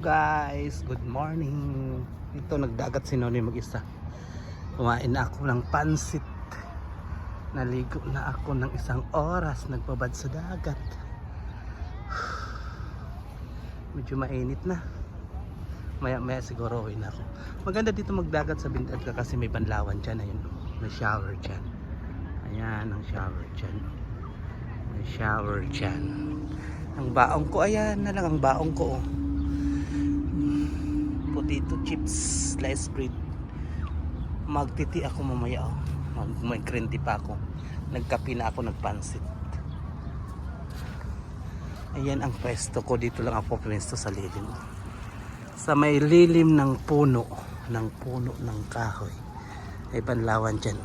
Guys, good morning. Ito nagdagat si Noni mag-isa. Kumain na ako ng pansit. Naligo na ako ng isang oras. Nagbabad sa dagat. Medyo mainit na. Maya siguro uwi na ako. Maganda dito magdagat sa Bindad ka kasi may banlawan dyan. Ayun, may shower dyan. Ayan ang shower dyan. May shower dyan. Ang baong ko, ayan na lang ang baong ko. Potato chips, sliced bread. Magtiti ako mamaya. May green tea pa ako. Nagkape na ako, nagpansit. Ayan ang pwesto ko. Dito lang ako pwesto sa lilim. Sa may lilim ng puno ng kahoy. May banlawan dyan.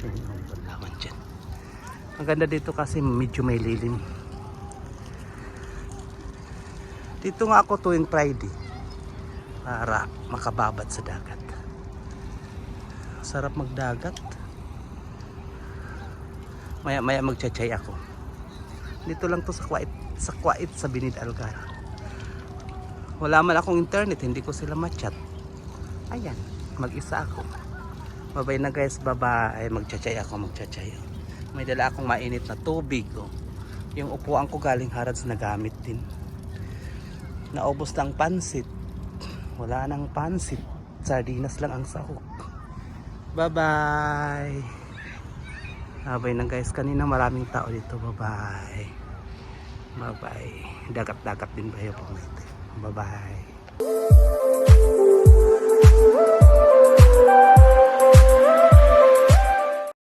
Ayan ang banlawan dyan. Ang ganda dito kasi medyo may lilim. Dito nga ako tuwing Friday para makababad sa dagat. Sarap magdagat. Maya magchay ako. Dito lang to sa Kuwait sa Binid Algar. Wala man akong internet, hindi ko sila ma-chat. Ayan, mag-isa ako. Bye na guys, bye-bye. Magchay ako. May dala akong mainit na tubig. Yung upuan ko galing Harads nagamit din. Naubos lang pansit. Wala nang pansit. Sardinas lang ang sahog. Bye-bye. Bye na guys. Kanina maraming tao dito. Bye-bye. Bye-bye. Dagat-dagat din ba yung pangit. Bye-bye.